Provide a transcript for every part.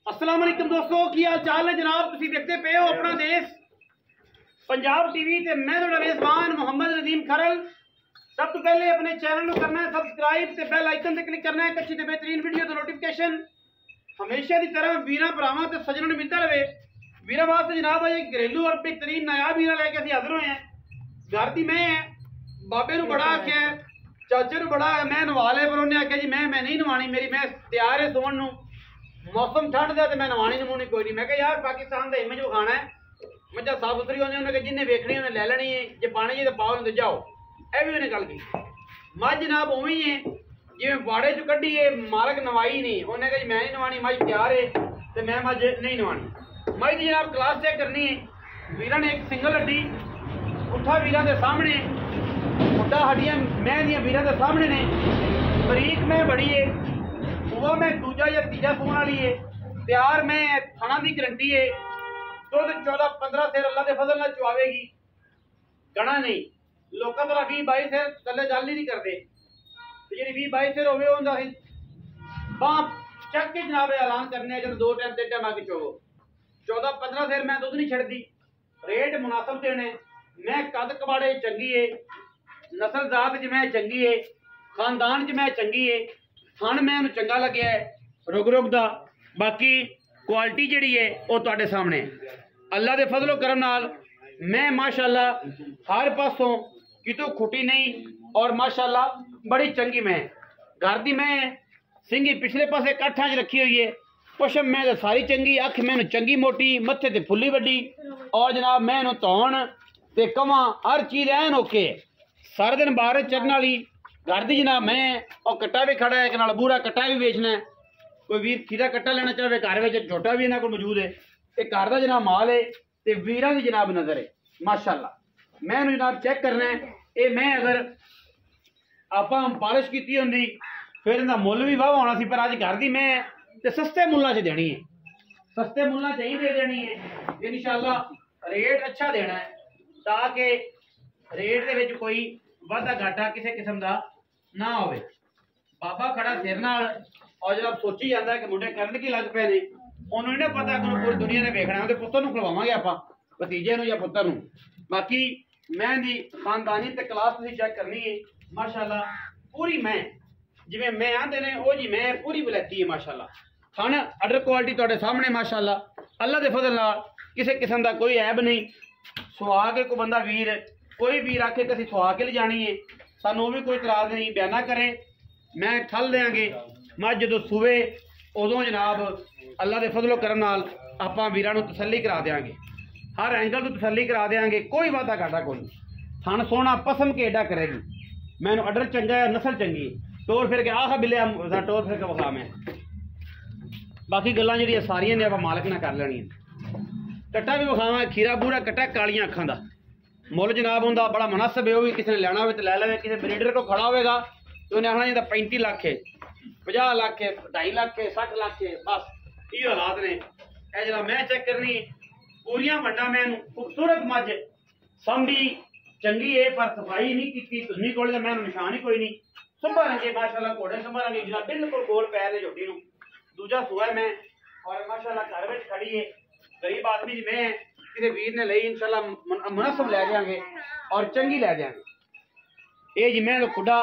अस्सलाम वालेकुम दोस्तों, की हाल चाल है जनाब। तुसी देखते पे हो अपना देश पंजाब टीवी ते मैं तुहाडा मेज़बान मोहम्मद नदीम खरल। सब तो पहले अपने चैनल को करना है सबसक्राइब ते बेल आइकन ते क्लिक करना है अच्छी ते बेहतरीन वीडियो तो नोटिफिकेशन हमेशा की तरह वीरा भरावां ते सज्जनों ने मिलता रहे। वीरा वास्ते जनाब अज घरेलू और बेहतरीन नायाब वीरा लैके असीं हाजिर होए हैं। घर दी मैं बाबे नूं बड़ा आख्या, चाचे नूं बड़ा मैं नवा ले, पर उन्हें आख्या जी मैं नहीं नवानी, मेरी मैं तैयार है सोन नूं। मौसम ठंड का तो मैं नवानी नमूनी कोई नहीं। मैं कहा यार पाकिस्तान का इमेज विखाना है, मझा साफ सुथरी होनी, उन्हें जिन्हें वेखनी उन्हें ले लेनी है, जो पानी जी तो पाओ नहीं जाओ। यह भी उन्हें गल की। मझ जनाब उवें ही है जिवें वाड़े चो कढ़ी है, मालक नवाई नहीं, उन्हें कहा जी मैं नहीं नवानी, मझ तैयार है तो मैं मझ नहीं नवानी। मझ की जनाब क्लास चेक करनी है। वीर ने एक सिंगल हड्डी पुट्ठा वीर के सामने, पुट्ठा हड्डियां मैं वीर के सामने ने, बरीक मैं बड़ी है, सुबह में दूजा या तीजा सून वाली है, तैयार में थाना की गारंटी है। दुध 14-15 सेर अल्लाह के फजल नाल चुआवेगी, गणा नहीं। लोगों तरह 20-22 सेर थले गल ही नहीं करते, जी 20-22 सेर होवे उनका बांह चक के जनाब ऐलान करने जब 2 टाइम 3 टाइम आके चोवो। 14-15 सेर मैं दुध नहीं छड़ती, रेट मुनासिब देने। मैं कद कबाड़े चंगी है, नस्ल जात च मैं चंगी है, खानदान च मैं चंगी है, थन मैं चंगा लग्या है रुग रुग दा। बाकी क्वालिटी जिहड़ी है वो तुहाडे सामने अल्लाह दे फजलो करम नाल मैं माशाअल्लाह हर पासों कितों खुटी नहीं, और माशाअल्लाह बड़ी चंगी मैं। घर दी मैं सिंगी पिछले पासे काठा च रखी हुई है, पशम मैं तो सारी चंगी, अख मैनू चंगी मोटी, मत्थे ते फुल्ली वड्डी, और जनाब मैं धौण ते कवां हर चीज़ ऐन ओके। सारे दिन बाहर चढ़न वाली घर दी जनाब मैं, और कट्टा भी खड़ा है, एक नाल बूरा कट्टा भी बेचना है। कोई वीर खीरा कट्टा लेना चाहे घर में छोटा भी इन्होंने को मौजूद है। ये घर का जनाब माल है तो वीरां की जनाब नज़र है माशाअल्लाह। मैं जनाब चेक करना है, ये मैं अगर आप पॉलिश की होंगी फिर इनका मुल भी वाह होना सी, पर अज घर की मैं तो सस्ते मुल्लां च देनी है, सस्ते मुल्लां च ही दे देनी है इंशाअल्लाह। रेट अच्छा देना है ताकि रेट के विच कोई वाधा घाटा किसी किस्म का ना हो। बाबा खड़ा सिर नाल, और जब सोची जाता है कि मुंडे करन की लग पे ने, उन्होंने नहीं पता कि पूरी दुनिया ने वेखना, उहदे पुत्तर नूं खिलवावांगे आपां, भतीजे नूं या पुत्तर नूं। बाकी मैं दी खानदानी ते क्लास तुसीं चेक करनी है माशाअल्लाह। पूरी मैं जिवें मैं आंदे ने वो जी मैं पूरी वलैती है माशाअल्लाह। थन अडर क्वालिटी तुहाडे सामने माशाअल्लाह। अल्लाह दे फजल नाल किसी किस्म का कोई ऐब नहीं। सुहा के कोई बंदा वीर कोई वीर आखे कि असीं सुहा के ले जानी है, सानू भी कोई इतराज नहीं, बयाना करे मैं ठल देंगे। मझ जो सुवे उदों जनाब अल्लाह के फजलो करम नाल आपां वीरां नूं तसल्ली करा देंगे, हर एंगल तो तसल्ली करा देंगे, कोई वादा घाटा कोई नहीं। थन सोना पसम के एडा करेगी, मैनू अडर चंगा है, नस्ल चंगी, टोर फिर के आखा बिलिया टोर फिर के विखा मैं। बाकी गल्लां जिहड़ियां सारियां ने आपां मालक ने कर लैणियां। कट्टा भी विखावां, खीरा बूरा कट्टा कालियां अखां दा मुल जनाब हुंदा बड़ा मुनासिब है। वो भी किसी ने लेना हो तो लै लवे, किसी ब्रीडर को खड़ा होगा तो उन्हें आखना जी 35 लाख है, 50 लाख है, 2.5 लाख है, 60 लाख है, बस ये हालात ने। यह जरा मैं चेक करनी पूरियां वड्डा मैं खूबसूरत मझ संभी चंगी है, पर सफाई नहीं की, तुझी कोल मैं निशान ही कोई नहीं। सुबह रंगे माशाअल्लाह घोड़े सुबह रंगे जनाब बिल्कुल गोल पैर ने झोटी नूं। दूजा सुआ है मैं, और माशाअल्लाह घर में खड़ी है, गरीब आदमी जी मैं, किसी वीर ने ली इंशाअल्लाह मुनासिब लै देंगे और चंगी लै देंगे। ये जी मैं तो खुदा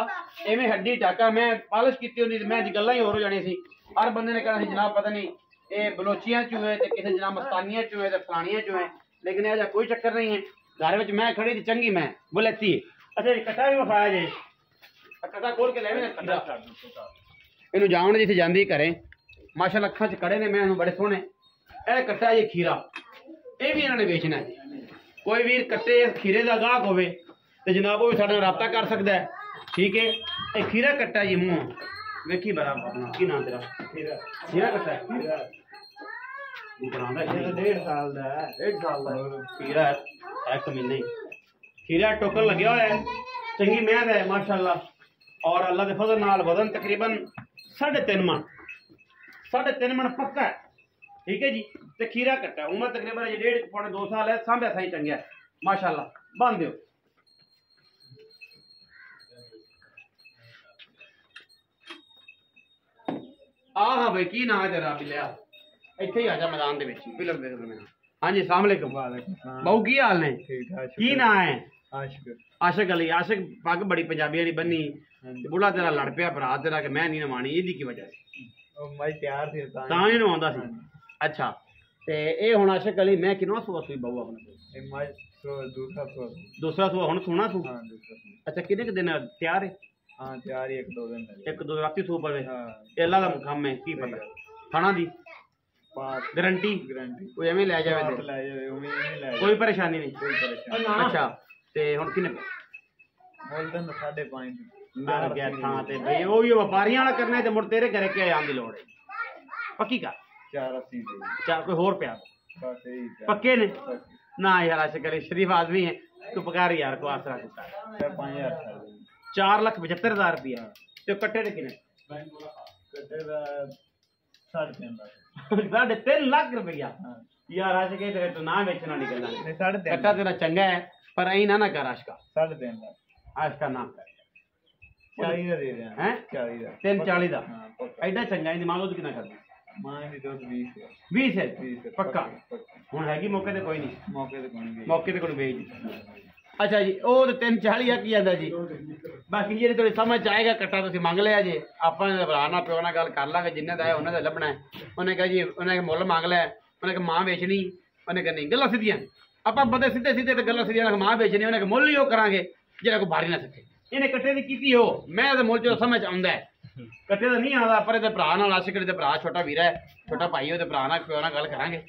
एवें हड्डी टाका मैं पॉलिश की होंगी मैं जी गल्लां ही होर हो जानी सी। हर बंदे ने कहना जनाब पता नहीं ये बलोचियां चो है, किसी जनाब मस्तानिया चो है, फलानिया चो है, लेकिन यह कोई चक्कर नहीं है। घर में मैं खड़ी थी चंगी मैं बुलेती है। अच्छा जी कट्टा भी विखाया जे, कट्टा खोल के ले इन जान जिथे जाती घरें माशाअल्लाह अखां च कड़े ने मैं बड़े सोहने। यह कट्टा जी खीरा ये भी इन्होंने बेचना है। कोई भी कट्टे खीरे का गाहक हो तो जनाब वो भी साढ़े रबता कर सकता है, ठीक है। ये खीरा कट्टा जी मूँह वेखी बड़ा अपना की नाम तेरा खीरा कट्टा है, 1.5 साल का खीरा है, 1 महीने ही खीरा टोकन लग्या हुआ है, चंगी मेहनत है माशाअल्लाह। और अल्लाह के फजल नाल वजन तकरीबन 3.5 मन, 3.5 मन पक्का है, ठीक है जी। तो खीरा कट्टा उम्र तकरीबन 1.5-2 साल है, सांभ्या सही चंगा है माशाअल्लाह। बन दो हाँ भाई की ना है तेरा बिलिया ਇੱਥੇ ਹੀ ਆ ਜਾ ਮੈਦਾਨ ਦੇ ਵਿੱਚ ਫਿਲਮ ਦੇਖ ਲੈਣਾ। ਹਾਂਜੀ अस्सलाम वालेकुम। वालेकुम सलाम। ਬਾਊ ਕੀ ਹਾਲ ਨੇ? ठीक ठाक। ਕੀ ਨਾਂ ਹੈ? आशिक। ਆਸ਼ਿਕ ਅਲੀ। ਆਸ਼ਿਕ ਪੱਗ ਬੜੀ ਪੰਜਾਬੀਆਂ ਦੀ ਬੰਨੀ ਤੇ ਬੁੱਢਾ ਤੇਰਾ ਲੜ ਪਿਆ ਭਰਾ ਤੇਰਾ ਕਿ ਮੈਂ ਨਹੀਂ ਨਵਾਣੀ, ਇਹਦੀ ਕੀ ਵਜ੍ਹਾ ਸੀ? ਉਹ ਮੈਂ ਤਿਆਰ ਸੀ ਤਾਂ ਹੀ ਨਵਾਉਂਦਾ ਸੀ। ਅੱਛਾ ਤੇ ਇਹ ਹੁਣ ਆਸ਼ਿਕ ਅਲੀ ਮੈਂ ਕਿੰਨਾ ਸੂਆ ਸੂਈ ਬਾਊ ਆਪਣੇ ਕੋਲ? ਇਹ ਮੈਂ दूसरा सो। ਦੂਸਰਾ ਸੂਆ ਹੁਣ ਸੋਣਾ ਸੂ? हाँ दूसरा सो। ਅੱਛਾ ਕਿੰਨੇ ਕੁ ਦਿਨ ਤਿਆਰ ਹੈ? हाँ तैयार ही एक दो दिन लगे। ਇੱਕ ਦੋ ਰਾਤੀ ਸੂ ਪਵੇ? हाँ ਇਹ ਅੱਲਾ ਦਾ ਕੰਮ ਹੈ, ਕੀ ਪਤਾ ਖਾਣਾ ਦੀ पाँच ਗਰੰਟੀ गारंटी। ਕੋਈ ਐਵੇਂ ਲੈ ਜਾਵੇ पाँच ਤੇ ले जाए उम्मीद नहीं ले ਕੋਈ ਪਰੇਸ਼ਾਨੀ ਨਹੀਂ। कोई परेशानी। ਅੱਛਾ ਤੇ ਹੁਣ ਕਿੰਨੇ बोलते ना 5.5 ਮੈਂ ਗਿਆ ਥਾਂ ਤੇ ਬਈ ਉਹ ਵੀ ਵਪਾਰੀਆਂ ਵਾਲਾ ਕਰਨਾ ਤੇ ਮੁੜ ਤੇਰੇ ਘਰੇ ਕਿ ਆਉਣ ਦੀ ਲੋੜ ਹੈ? ਪੱਕੀ ਕਰ 480 दे। ਚਾ ਕੋਈ ਹੋਰ ਪਿਆ बस यही था। ਪੱਕੇ ਨੇ ਨਾ ਯਾਰ ਆਸ਼ਿਕ ਅਲੀ शरीफ आदमी है तू पकार यार को आसरा को कर 5000 था। 4,75,000 रुपया ते कट्टे दे किने कटे दा 3.5 लाख। 3.5 लाख रुपया हाँ यार आशिक ते तो ना बेचना निकलना नहीं 3.5 कट्टा तेरा चंगा है पर ऐ ना कर आशिका 3.5 लाख। आशिका ना कर 40 ਦਾ ਦੇ ਰਿਹਾ। हैं 40 ਦਾ। 340 ਦਾ हाँ पक्का। ਐਡਾ ਚੰਗਾ ਇਹਦੀ ਮਾਂ ਦੁੱਧ ਕਿੰਨਾ ਕਰਦਾ? मां ਦੀ ਦੁੱਧ 20 ਹੈ। 20 ਹੈ 20 ਹੈ ਪੱਕਾ ਹੁਣ ਹੈਗੀ ਮੌਕੇ ਤੇ ਕੋਈ ਨਹੀਂ ਮੌਕੇ ਤੇ ਕੋਈ ਨਹੀਂ। ਮੌਕੇ ਤੇ ਕੋਈ ਵੇਚ ਦੀ। ਅੱਛਾ ਜੀ ਉਹ ਤੇ 340 ਆ ਕੀ ਆਂਦਾ ਜੀ। ਬਾਕੀ ਜਿਹੜੇ ਤੁਹਾਡੇ ਸਮਝ ਚ ਆਏਗਾ ਕੱਟਾ ਤੁਸੀਂ ਮੰਗ ਲਿਆ ਜੇ ਆਪਾਂ ਨੇ ਭਰਾ ਨਾਲ ਪਿਓ ਨਾਲ ਗੱਲ ਕਰ ਲਾਂਗੇ ਜਿੰਨੇ ਦਾ ਹੈ ਉਹਨਾਂ ਦਾ ਲੱਭਣਾ ਹੈ। ਉਹਨੇ ਕਿਹਾ ਜੀ ਉਹਨੇ ਕਿਹਾ ਮੁੱਲ ਮੰਗ ਲਿਆ, ਉਹਨੇ ਕਿਹਾ ਮਾਂ ਵੇਚਣੀ, ਉਹਨੇ ਕਿਹਾ ਨਹੀਂ ਗੱਲਾਂ ਸਿੱਧੀਆਂ ਆਪਾਂ ਬੰਦੇ ਸਿੱਧੇ ਸਿੱਧੇ ਤੇ ਗੱਲਾਂ ਸਿੱਧੀਆਂ ਮਾਂ ਵੇਚਣੀ, ਉਹਨੇ ਕਿਹਾ ਮੁੱਲ ਹੀ ਉਹ ਕਰਾਂਗੇ ਜਿਹੜਾ ਕੋਈ ਬਾਰੀ ਨਾ ਸਕੇ। ਇਹਨੇ ਕੱਟੇ ਦੀ ਕੀਤੀ ਹੋ ਮੈਂ ਤੇ ਮੁੱਲ ਚ ਸਮਝ ਆਉਂਦਾ ਹੈ ਕੱਟੇ ਦਾ ਨਹੀਂ ਆਉਂਦਾ ਪਰ ਇਹਦੇ ਭਰਾ ਨਾਲ ਆਸ਼ਿਕ ਦੇ ਭਰਾ ਛੋਟਾ ਵੀਰ ਹੈ ਛੋਟਾ ਭਾਈ ਉਹਦੇ ਭਰਾ ਨਾਲ ਪਿਓ ਨਾਲ ਗੱਲ ਕਰਾਂਗੇ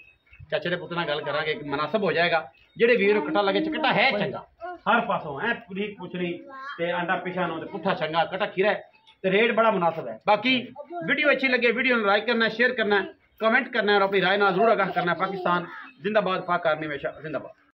ਚਾਚੇ ਦੇ ਪੁੱਤ ਨਾਲ ਗੱਲ ਕਰਾਂਗੇ ਕਿ ਮਨਾਸਬ ਹੋ ਜਾਏਗਾ ਜਿਹੜੇ ਵੀਰ ਨੂੰ ਕੱਟਾ ਲੱਗੇ ਚਕਟਾ ਹੈ ਚੰਗਾ ਹਰ ਪਾਸੋਂ ਐ ਪੂਰੀ ਪੁੱਛਣੀ ਤੇ ਆਂਡਾ ਪਿਛਾ ਨੂੰ ਤੇ ਪੁੱਠਾ ਚੰਗਾ ਕੱਟਾ ਖੀਰਾ ਤੇ ਰੇਟ बड़ा मुनासिब है। बाकी वीडियो अच्छी लगे वीडियो को लाइक करना, शेयर करना, कमेंट करना और अपनी राय ना जरूर आगाह करना। पाकिस्तान जिंदाबाद, पाक आर्मी हमेशा जिंदाबाद।